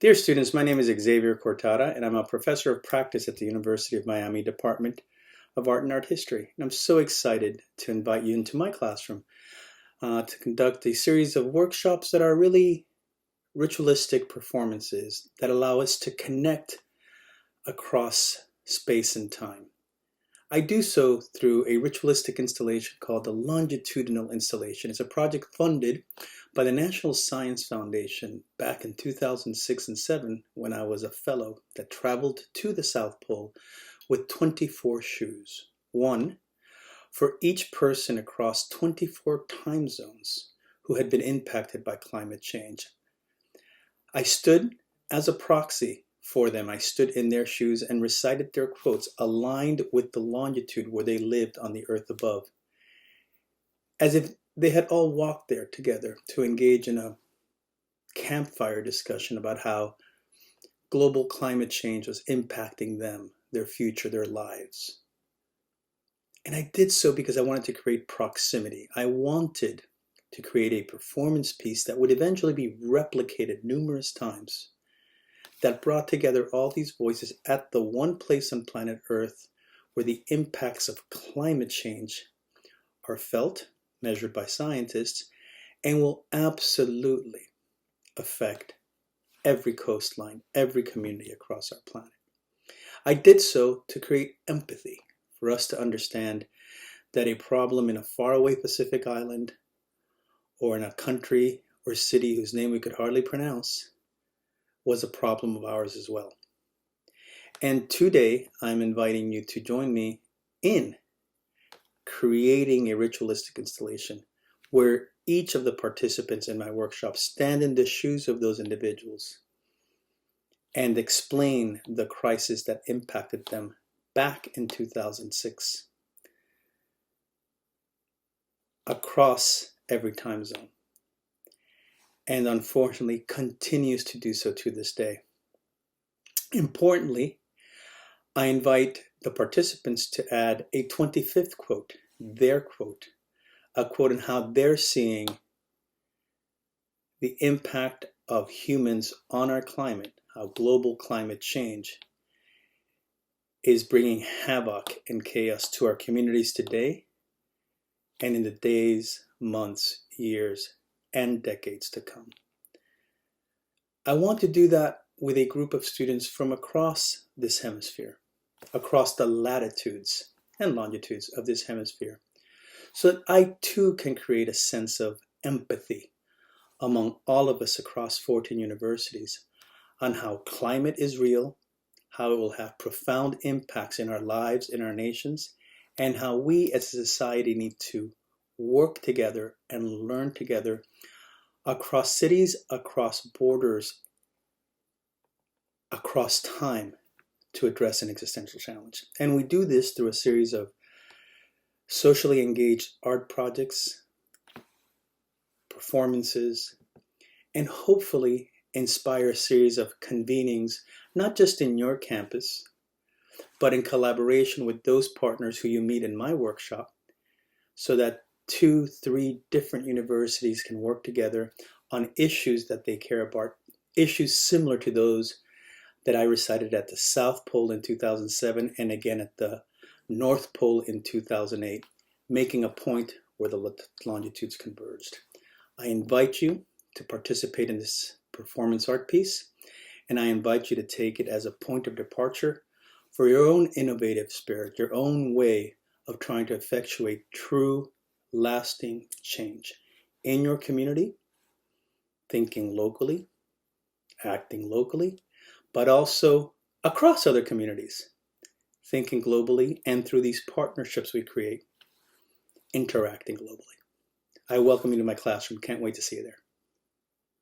Dear students, my name is Xavier Cortada, and I'm a professor of practice at the University of Miami Department of Art and Art History. And I'm so excited to invite you into my classroom to conduct a series of workshops that are really ritualistic performances that allow us to connect across space and time. I do so through a ritualistic installation called the Longitudinal Installation. It's a project funded by the National Science Foundation back in 2006 and 7 when I was a fellow that traveled to the South Pole with 24 shoes, one for each person across 24 time zones who had been impacted by climate change. I stood as a proxy for them. I stood in their shoes and recited their quotes aligned with the longitude where they lived on the earth above, as if they had all walked there together to engage in a campfire discussion about how global climate change was impacting them, their future, their lives. And I did so because I wanted to create proximity. I wanted to create a performance piece that would eventually be replicated numerous times, that brought together all these voices at the one place on planet Earth where the impacts of climate change are felt, measured by scientists, and will absolutely affect every coastline, every community across our planet. I did so to create empathy, for us to understand that a problem in a faraway Pacific island or in a country or city whose name we could hardly pronounce was a problem of ours as well. And today I'm inviting you to join me in creating a ritualistic installation where each of the participants in my workshop stand in the shoes of those individuals and explain the crisis that impacted them back in 2006 across every time zone, and unfortunately continues to do so to this day. Importantly, I invite the participants to add a 25th quote, their quote, a quote on how they're seeing the impact of humans on our climate, how global climate change is bringing havoc and chaos to our communities today and in the days, months, years, and decades to come. I want to do that with a group of students from across this hemisphere, across the latitudes and longitudes of this hemisphere, so that I too can create a sense of empathy among all of us across 14 universities on how climate is real, how it will have profound impacts in our lives, in our nations, and how we as a society need to work together and learn together across cities, across borders, across time to address an existential challenge. And we do this through a series of socially engaged art projects, performances, and hopefully inspire a series of convenings, not just in your campus, but in collaboration with those partners who you meet in my workshop, so that 2, 3 different universities can work together on issues that they care about, issues similar to those that I recited at the South Pole in 2007 and again at the North Pole in 2008, making a point where the longitudes converged. I invite you to participate in this performance art piece, and I invite you to take it as a point of departure for your own innovative spirit, your own way of trying to effectuate true, lasting change in your community, thinking locally, acting locally, but also across other communities, thinking globally, and through these partnerships we create, interacting globally. I welcome you to my classroom. Can't wait to see you there.